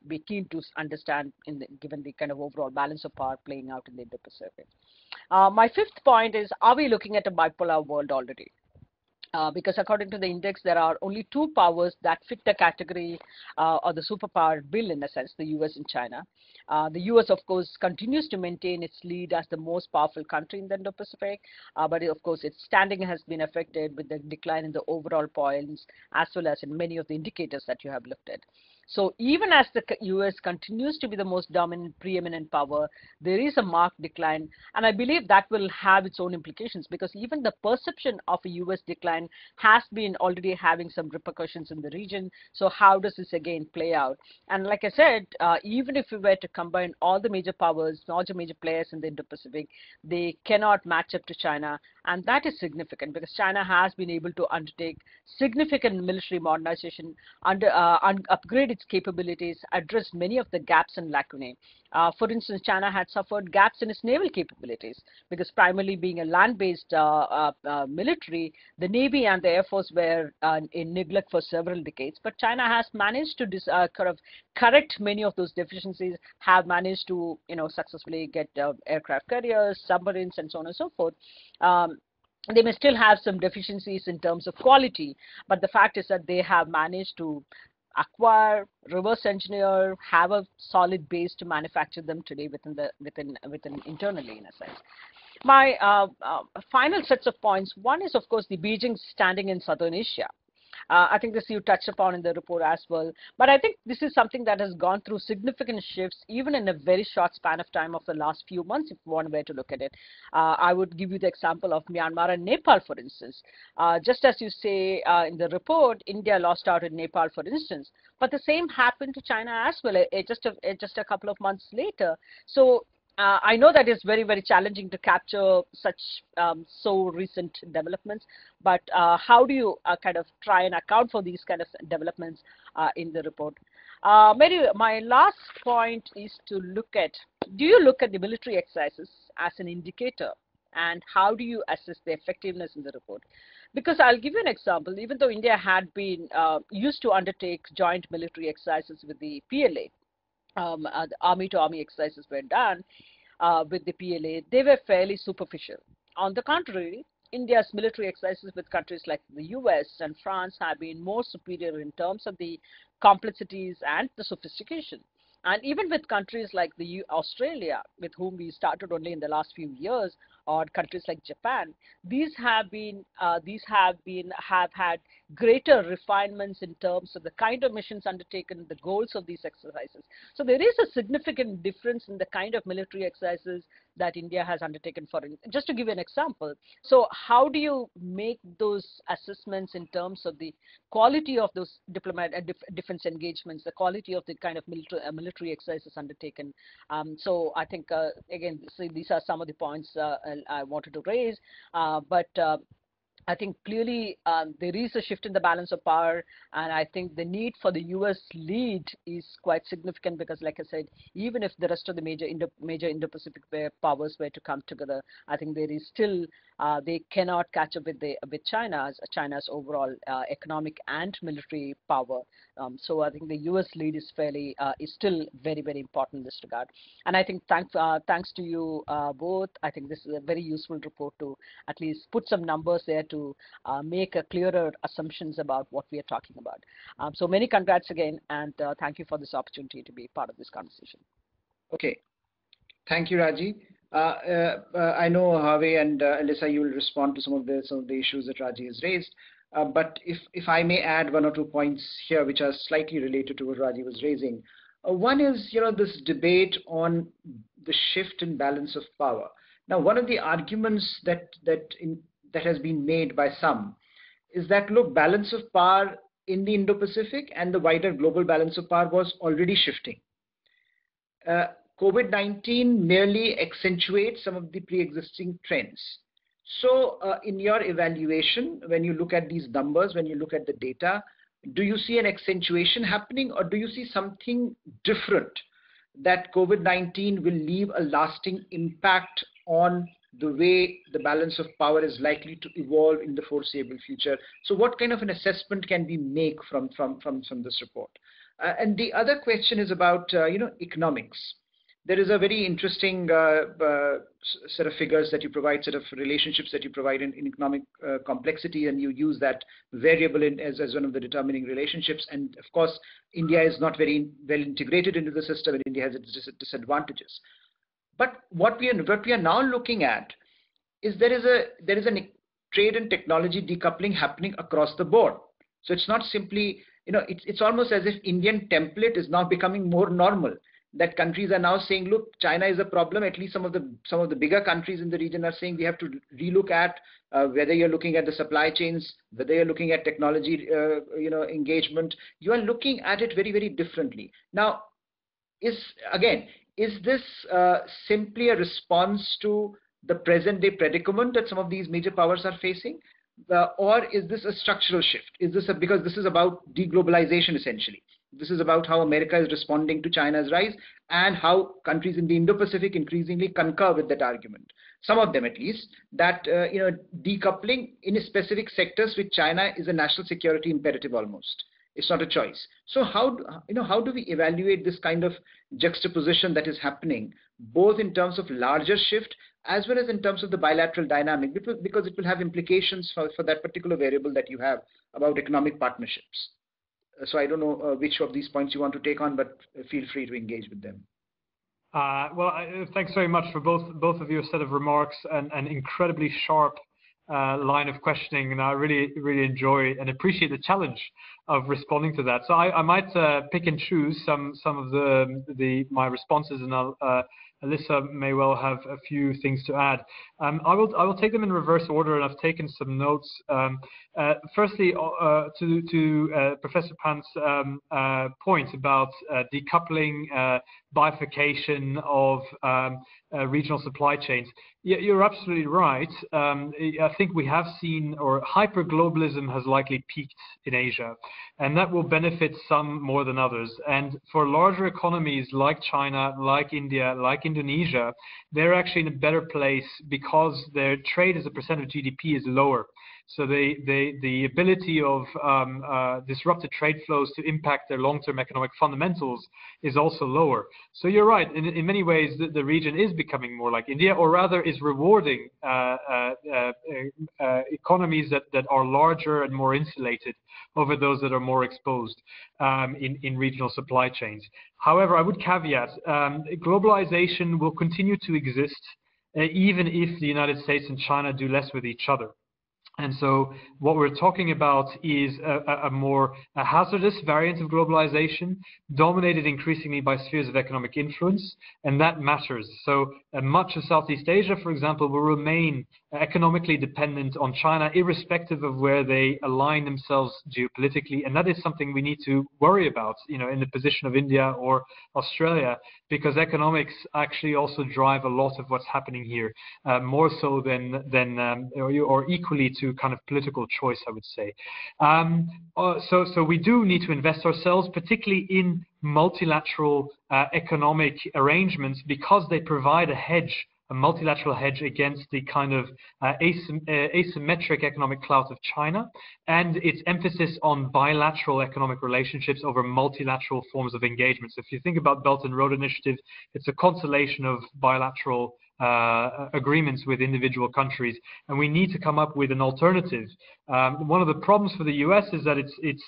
D: be keen to understand given the kind of overall balance of power playing out in the Indo-Pacific. My fifth point is, are we looking at a bipolar world already? Because according to the index, there are only 2 powers that fit the category or the superpower bill in a sense, the US and China. The US, of course, continues to maintain its lead as the most powerful country in the Indo-Pacific, but of course, its standing has been affected with the decline in the overall points, as well as in many of the indicators that you have looked at. So even as the US continues to be the most dominant, preeminent power, there is a marked decline. And I believe that will have its own implications, because even the perception of a US decline has been already having some repercussions in the region. So how does this again play out? And like I said, even if we were to combine all the major powers, all the major players in the Indo-Pacific, they cannot match up to China. And that is significant, because China has been able to undertake significant military modernization, upgrade its capabilities, address many of the gaps and lacunae. For instance, China had suffered gaps in its naval capabilities, because primarily being a land-based military, the Navy and the Air Force were in neglect for several decades. But China has managed to correct many of those deficiencies, have managed to successfully get aircraft carriers, submarines, and so on and so forth. They may still have some deficiencies in terms of quality, but the fact is that they have managed to acquire, reverse engineer, have a solid base to manufacture them today within internally in a sense. My final sets of points. One is, of course, the Beijing's standing in Southern Asia. I think this you touched upon in the report as well. But I think this is something that has gone through significant shifts, even in a very short span of time of the last few months, if one were to look at it. I would give you the example of Myanmar and Nepal, for instance. Just as you say in the report, India lost out in Nepal, for instance. But the same happened to China as well, just a couple of months later. So I know that it's very, very challenging to capture such so recent developments, but how do you kind of try and account for these kind of developments in the report? Maybe my last point is to look at, do you look at the military exercises as an indicator, and how do you assess the effectiveness in the report? Because I'll give you an example. Even though India had been used to undertake joint military exercises with the PLA, the army-to-army exercises were done with the PLA, they were fairly superficial. On the contrary, India's military exercises with countries like the US and France have been more superior in terms of the complexities and the sophistication. And even with countries like Australia, with whom we started only in the last few years, or countries like Japan, these have had greater refinements in terms of the kind of missions undertaken, the goals of these exercises. So there is a significant difference in the kind of military exercises that India has undertaken. Just to give you an example, so how do you make those assessments in terms of the quality of those defense engagements, the quality of the kind of military exercises undertaken? So I think, again, these are some of the points I wanted to raise, but I think clearly there is a shift in the balance of power, and I think the need for the US lead is quite significant because, like I said, even if the rest of the major Indo-Pacific powers were to come together, I think there is still they cannot catch up with China's overall economic and military power. So I think the US lead is still very, very important in this regard. And I think thanks to you both, I think this is a very useful report to at least put some numbers there to make a clearer assumptions about what we are talking about. So many congrats again, and thank you for this opportunity to be part of this conversation.
A: Okay, thank you, Raji. I know Hervé and Alyssa, you will respond to some of the issues that Raji has raised. But if I may add one or two points here, which are slightly related to what Raji was raising. One is, this debate on the shift in balance of power. Now, one of the arguments that has been made by some is that, look, balance of power in the Indo-Pacific and the wider global balance of power was already shifting. COVID-19 merely accentuates some of the pre-existing trends. So in your evaluation, when you look at these numbers, when you look at the data, do you see an accentuation happening, or do you see something different that COVID-19 will leave a lasting impact on the way the balance of power is likely to evolve in the foreseeable future? So what kind of an assessment can we make from this report? And the other question is about economics. There is a very interesting set of figures that you provide, set of relationships that you provide in economic complexity, and you use that variable as one of the determining relationships. And of course, India is not very well integrated into the system, and India has its disadvantages. But what we are now looking at is there is a trade and technology decoupling happening across the board. So it's not simply, it's almost as if Indian template is now becoming more normal. That countries are now saying, look, China is a problem. At least some of the bigger countries in the region are saying we have to relook at whether you're looking at the supply chains, whether you're looking at technology, engagement. You are looking at it very, very differently. Now, is this simply a response to the present-day predicament that some of these major powers are facing, or is this a structural shift? Because this is about deglobalization essentially. This is about how America is responding to China's rise and how countries in the Indo-Pacific increasingly concur with that argument. Some of them, at least, that decoupling in specific sectors with China is a national security imperative almost. It's not a choice. So how do we evaluate this kind of juxtaposition that is happening, both in terms of larger shift as well as in terms of the bilateral dynamic, because it will have implications for that particular variable that you have about economic partnerships. So I don't know which of these points you want to take on, but feel free to engage with them.
B: Thanks very much for both of your set of remarks and an incredibly sharp line of questioning, and I really, really enjoy and appreciate the challenge of responding to that. So I might pick and choose some of my responses, and Alyssa may well have a few things to add. I will take them in reverse order, and I've taken some notes. Firstly, to Professor Pant's point about decoupling, bifurcation of regional supply chains. Yeah, you're absolutely right. I think we have seen, or hyperglobalism has likely peaked in Asia, and that will benefit some more than others. And for larger economies like China, like India, like Indonesia, they're actually in a better place because their trade as a percent of GDP is lower. So the ability of disrupted trade flows to impact their long-term economic fundamentals is also lower. So you're right. In many ways, the region is becoming more like India, or rather is rewarding economies that are larger and more insulated over those that are more exposed in regional supply chains. However, I would caveat, globalization will continue to exist even if the United States and China do less with each other. And so what we're talking about is a more hazardous variant of globalization, dominated increasingly by spheres of economic influence, and that matters. So much of Southeast Asia, for example, will remain economically dependent on China, irrespective of where they align themselves geopolitically, and that is something we need to worry about, in the position of India or Australia, because economics actually also drive a lot of what's happening here, more so than or equally to kind of political choice, I would say. So we do need to invest ourselves, particularly in multilateral economic arrangements, because they provide a multilateral hedge against the kind of asymmetric economic clout of China and its emphasis on bilateral economic relationships over multilateral forms of engagement. So if you think about Belt and Road Initiative, it's a constellation of bilateral agreements with individual countries, and we need to come up with an alternative. One of the problems for the US is that it's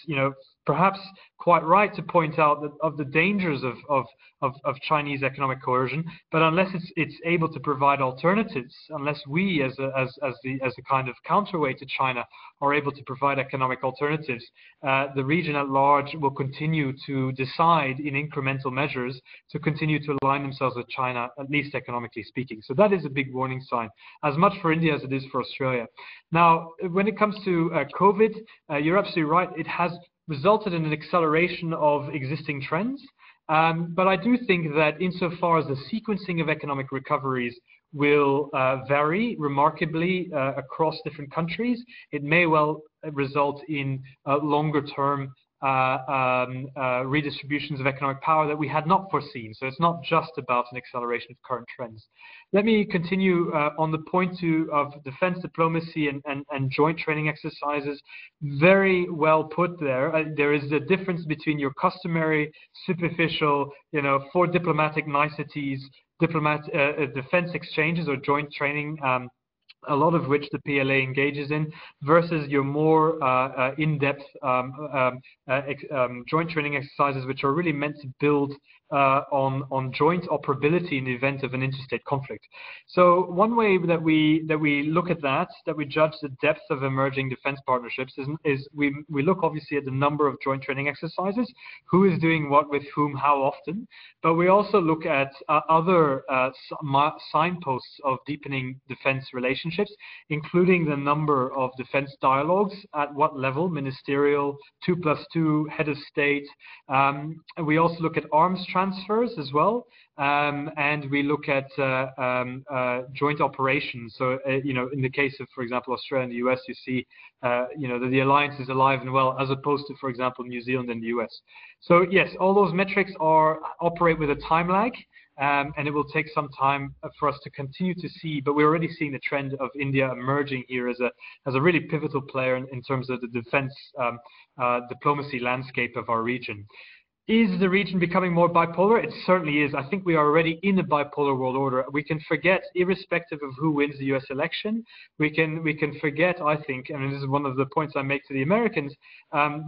B: perhaps quite right to point out that of the dangers of Chinese economic coercion, but unless it's able to provide alternatives, unless we as a kind of counterweight to China are able to provide economic alternatives, the region at large will continue to decide in incremental measures to continue to align themselves with China, at least economically speaking. So that is a big warning sign, as much for India as it is for Australia. Now, when it comes to COVID, you're absolutely right. It has resulted in an acceleration of existing trends. But I do think that insofar as the sequencing of economic recoveries will vary remarkably across different countries, it may well result in longer-term redistributions of economic power that we had not foreseen. So it's not just about an acceleration of current trends. Let me continue on the point of defense diplomacy and joint training exercises. Very well put there. There is a difference between your customary, superficial, for diplomatic niceties, defense exchanges or joint training, a lot of which the PLA engages in, versus your more in-depth joint training exercises, which are really meant to build on joint operability in the event of an interstate conflict. So one way that we look at that we judge the depth of emerging defense partnerships is we look obviously at the number of joint training exercises, who is doing what with whom, how often, but we also look at other signposts of deepening defense relationships, including the number of defense dialogues, at what level, ministerial, 2+2, head of state. We also look at arms transfers as well, and we look at joint operations. So, in the case of, for example, Australia and the US, you see, that the alliance is alive and well, as opposed to, for example, New Zealand and the US. So, yes, all those metrics operate with a time lag. And it will take some time for us to continue to see, but we're already seeing the trend of India emerging here as a really pivotal player in terms of the defense diplomacy landscape of our region. Is the region becoming more bipolar? It certainly is. I think we are already in a bipolar world order. We can forget, irrespective of who wins the US election, we can forget, I think, and this is one of the points I make to the Americans,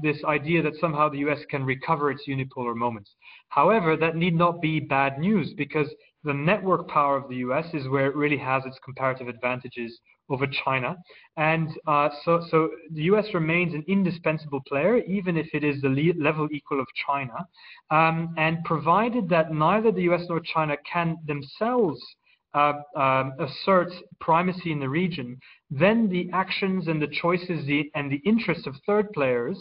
B: this idea that somehow the US can recover its unipolar moments. However, that need not be bad news, because the network power of the US is where it really has its comparative advantages over China. And so the US remains an indispensable player, even if it is the level equal of China. And provided that neither the US nor China can themselves assert primacy in the region, then the actions and the choices and the interests of third players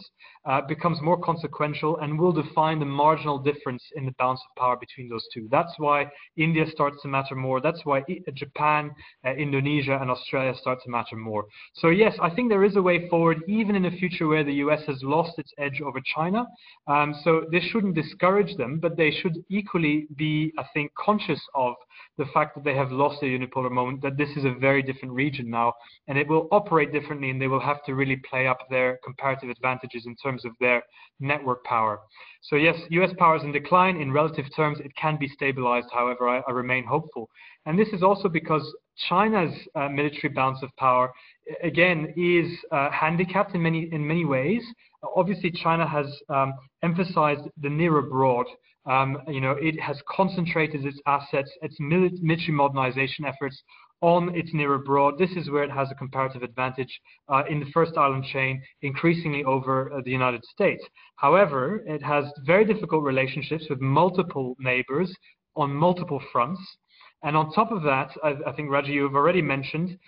B: becomes more consequential and will define the marginal difference in the balance of power between those two. That's why India starts to matter more. That's why Japan, Indonesia, and Australia start to matter more. So yes, I think there is a way forward, even in a future where the US has lost its edge over China. So this shouldn't discourage them, but they should equally be, I think, conscious of the fact that they have lost their unipolar moment, that this is a very different region now, and it will operate differently, and they will have to really play up their comparative advantages in terms of their network power. So yes, US power is in decline. In relative terms, it can be stabilized. However, I remain hopeful. And this is also because China's military balance of power, again, is handicapped in many ways. Obviously, China has emphasized the near abroad. It has concentrated its assets, its military modernization efforts on its near abroad. This is where it has a comparative advantage in the first island chain, increasingly over the United States. However, it has very difficult relationships with multiple neighbors on multiple fronts. And on top of that, I think, Raji, you've already mentioned,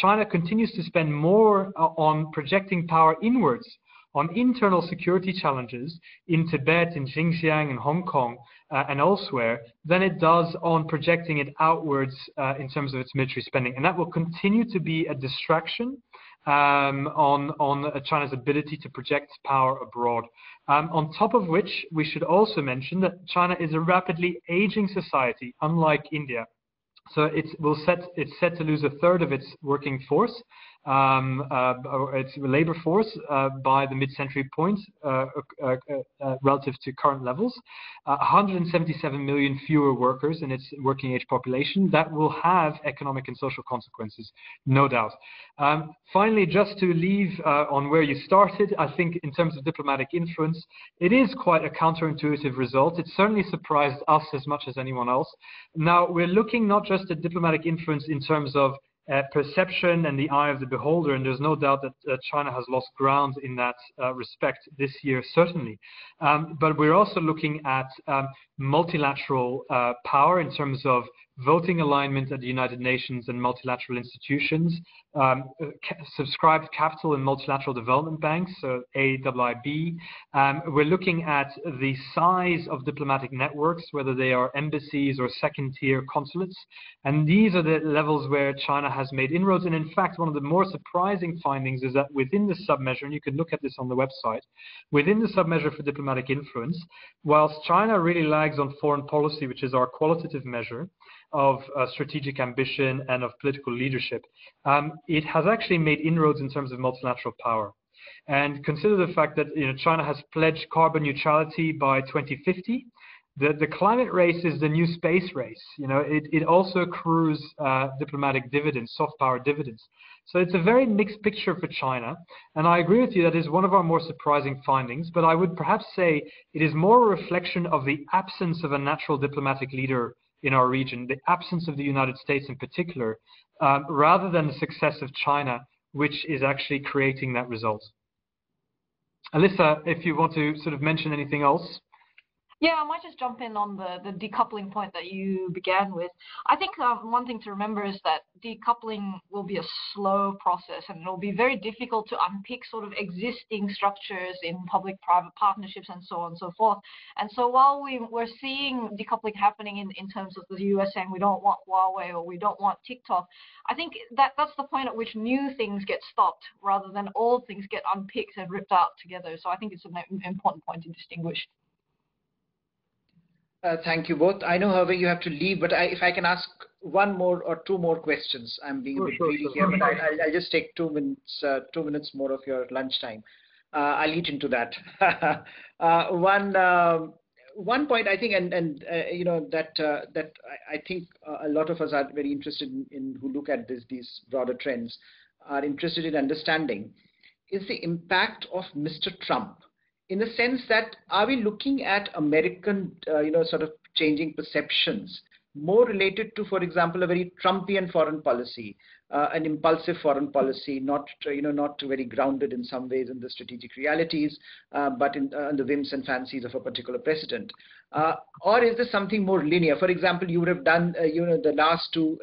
B: China continues to spend more on projecting power inwards, on internal security challenges in Tibet, in Xinjiang, in Hong Kong, and elsewhere, than it does on projecting it outwards in terms of its military spending. And that will continue to be a distraction on China's ability to project power abroad. On top of which, we should also mention that China is a rapidly aging society, unlike India. So it's set to lose a third of its working force, its labor force, by the mid-century point relative to current levels. 177 million fewer workers in its working age population. That will have economic and social consequences, no doubt. Finally, just to leave on where you started, I think in terms of diplomatic influence, it is quite a counterintuitive result. It certainly surprised us as much as anyone else. Now, we're looking not just at diplomatic influence in terms of perception and the eye of the beholder, and there's no doubt that China has lost ground in that respect this year, certainly. But we're also looking at multilateral power in terms of voting alignment at the United Nations and multilateral institutions, subscribed capital in multilateral development banks, so AIIB. We're looking at the size of diplomatic networks, whether they are embassies or second-tier consulates. And these are the levels where China has made inroads. And in fact, one of the more surprising findings is that within the submeasure, and you can look at this on the website, within the submeasure for diplomatic influence, whilst China really lags on foreign policy, which is our qualitative measure of strategic ambition and of political leadership, it has actually made inroads in terms of multilateral power. And consider the fact that China has pledged carbon neutrality by 2050. The climate race is the new space race. It also accrues diplomatic dividends, soft power dividends. So it's a very mixed picture for China. And I agree with you, that is one of our more surprising findings. But I would perhaps say it is more a reflection of the absence of a natural diplomatic leader in our region, the absence of the United States in particular, rather than the success of China, which is actually creating that result. Alyssa, if you want to sort of mention anything else.
C: Yeah, I might just jump in on the decoupling point that you began with. I think one thing to remember is that decoupling will be a slow process, and it will be very difficult to unpick sort of existing structures in public-private partnerships and so on and so forth. And so while we're seeing decoupling happening in terms of the US saying we don't want Huawei or we don't want TikTok, I think that's the point at which new things get stopped rather than old things get unpicked and ripped out together. So I think it's an important point to distinguish.
A: Thank you both. I know, Hervé, you have to leave, but if I can ask one more or two more questions. I'm being a bit greedy here, but I'll just take 2 minutes more of your lunchtime. I'll eat into that. One point I think, that I think a lot of us are very interested in who look at these broader trends are interested in understanding is the impact of Mr. Trump. In the sense that, are we looking at American, sort of changing perceptions more related to, for example, a very Trumpian foreign policy, an impulsive foreign policy, not very grounded in some ways in the strategic realities, but in the whims and fancies of a particular president? Or is this something more linear? For example, you would have done, the last two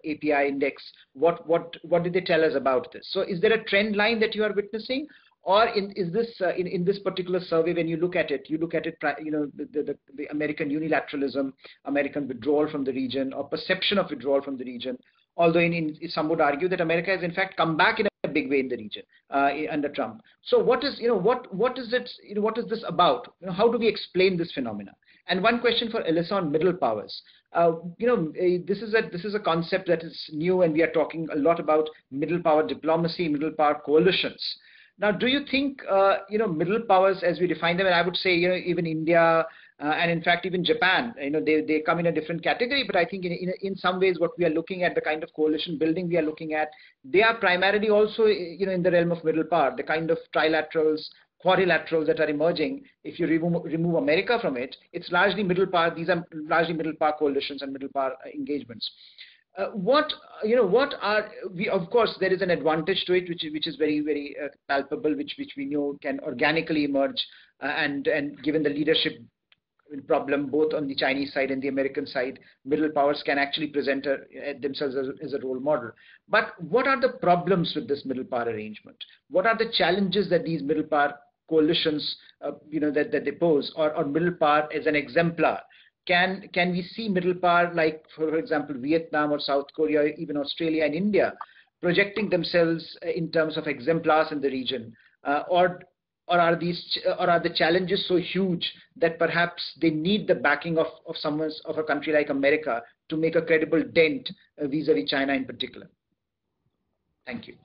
A: API index. What did they tell us about this? So is there a trend line that you are witnessing? Or is this in this particular survey, when you look at it, the American unilateralism, American withdrawal from the region, or perception of withdrawal from the region? Although some would argue that America has in fact come back in a big way in the region under Trump. So what is this about? How do we explain this phenomena? And one question for Alyssa on middle powers. This is a concept that is new, and we are talking a lot about middle power diplomacy, middle power coalitions. Now, do you think, middle powers as we define them, and I would say, even India and in fact even Japan, they come in a different category, but I think in some ways what we are looking at, the kind of coalition building we are looking at, they are primarily also, in the realm of middle power, the kind of trilaterals, quadrilaterals that are emerging. If you remove America from it, it's largely middle power. These are largely middle power coalitions and middle power engagements. What are we? Of course, there is an advantage to it, which is very, very palpable, which we know can organically emerge, and given the leadership problem both on the Chinese side and the American side, middle powers can actually present themselves as a role model. But what are the problems with this middle power arrangement? What are the challenges that these middle power coalitions, that they pose, or middle power as an exemplar? Can we see middle power, like for example Vietnam or South Korea, or even Australia and India, projecting themselves in terms of exemplars in the region, or are the challenges so huge that perhaps they need the backing of a country like America to make a credible dent vis-a-vis China in particular? Thank you.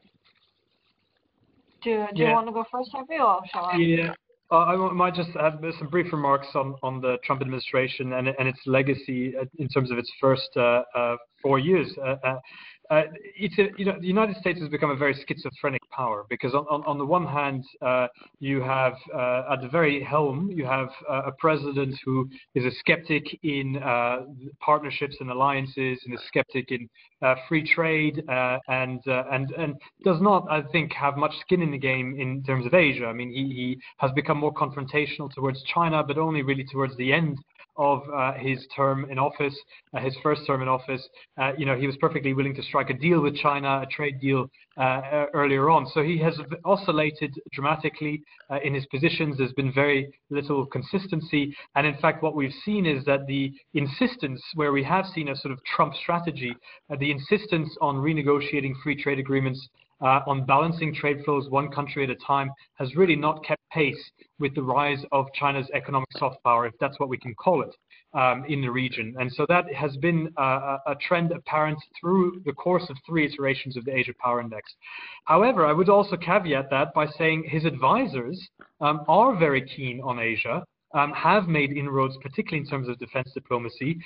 C: Do you want to go first, Hervé, or shall I?
B: Yeah. I might just have some brief remarks on the Trump administration and its legacy in terms of its first 4 years. The United States has become a very schizophrenic power, because on the one hand, you have at the very helm, you have a president who is a skeptic in partnerships and alliances, and a skeptic in free trade, and does not, I think, have much skin in the game in terms of Asia. I mean, he has become more confrontational towards China, but only really towards the end of his term in office, his first term in office. He was perfectly willing to strike a deal with China, a trade deal earlier on. So he has oscillated dramatically in his positions. There's been very little consistency. And in fact, what we've seen is that the insistence, where we have seen a sort of Trump strategy, the insistence on renegotiating free trade agreements, on balancing trade flows one country at a time, has really not kept pace with the rise of China's economic soft power, if that's what we can call it, in the region. And so that has been a trend apparent through the course of 3 iterations of the Asia Power Index. However, I would also caveat that by saying his advisors are very keen on Asia, have made inroads, particularly in terms of defense diplomacy.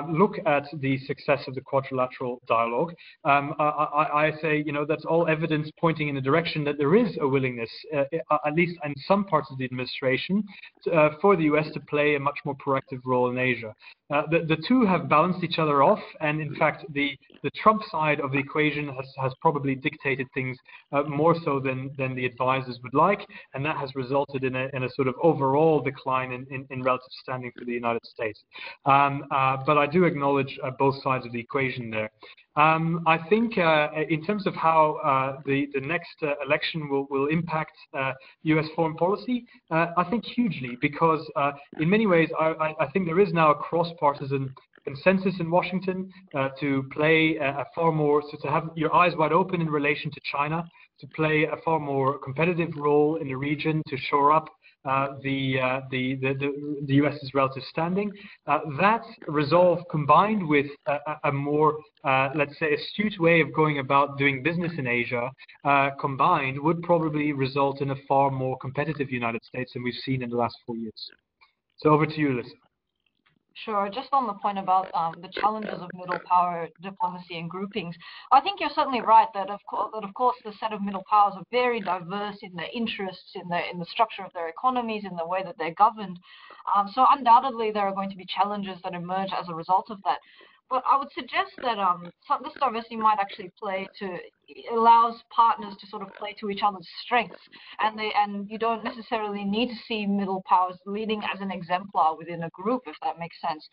B: Look at the success of the quadrilateral dialogue. I say, that's all evidence pointing in the direction that there is a willingness, at least in some parts of the administration, for the US to play a much more proactive role in Asia. The two have balanced each other off, and in fact, the Trump side of the equation has probably dictated things more so than the advisors would like, and that has resulted in a sort of overall decline in relative standing for the United States. But I do acknowledge both sides of the equation there. I think in terms of how the next election will impact U.S. foreign policy, I think hugely, because in many ways I think there is now a cross-partisan consensus in Washington to play a far more, so to have your eyes wide open in relation to China, to play a far more competitive role in the region, to shore up the US's relative standing. That resolve, combined with a more, let's say, astute way of going about doing business in Asia, combined would probably result in a far more competitive United States than we've seen in the last 4 years. So over to you, Alyssa.
C: Sure. Just on the point about the challenges of middle power diplomacy and groupings, I think you're certainly right that of course the set of middle powers are very diverse in their interests, in the structure of their economies, in the way that they're governed. So undoubtedly there are going to be challenges that emerge as a result of that. But I would suggest that this diversity might actually allows partners to sort of play to each other's strengths, and you don't necessarily need to see middle powers leading as an exemplar within a group, if that makes sense.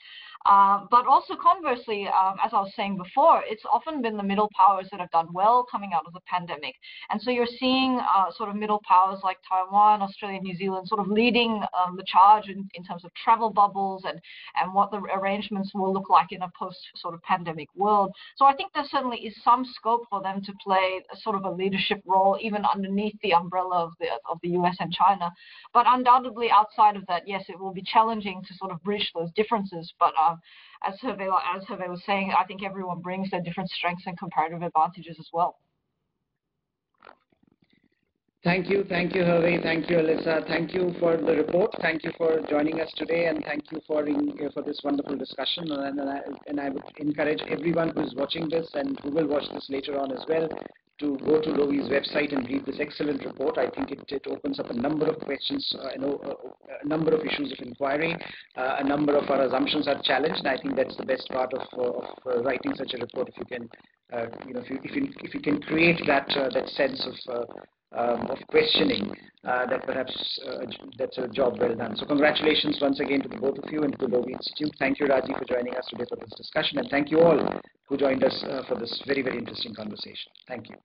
C: But also conversely, as I was saying before, it's often been the middle powers that have done well coming out of the pandemic, and so you're seeing sort of middle powers like Taiwan, Australia, New Zealand sort of leading the charge in terms of travel bubbles and what the arrangements will look like in a post sort of pandemic world. So I think there certainly is some scope for them to play a sort of a leadership role, even underneath the umbrella of the US and China. But undoubtedly, outside of that, yes, it will be challenging to sort of bridge those differences. But as Hervé was saying, I think everyone brings their different strengths and comparative advantages as well.
A: Thank you, Hervé. Thank you, Alyssa. Thank you for the report. Thank you for joining us today, and thank you for this wonderful discussion. And I would encourage everyone who is watching this and who will watch this later on as well to go to Lowy's website and read this excellent report. I think it opens up a number of questions, a number of issues of inquiry. A number of our assumptions are challenged, and I think that's the best part of writing such a report. If you can, if you can create that sense of questioning, that perhaps that's a job well done. So congratulations once again to the both of you and to the Lowy Institute. Thank you, Raji, for joining us today for this discussion, and thank you all who joined us for this very, very interesting conversation. Thank you.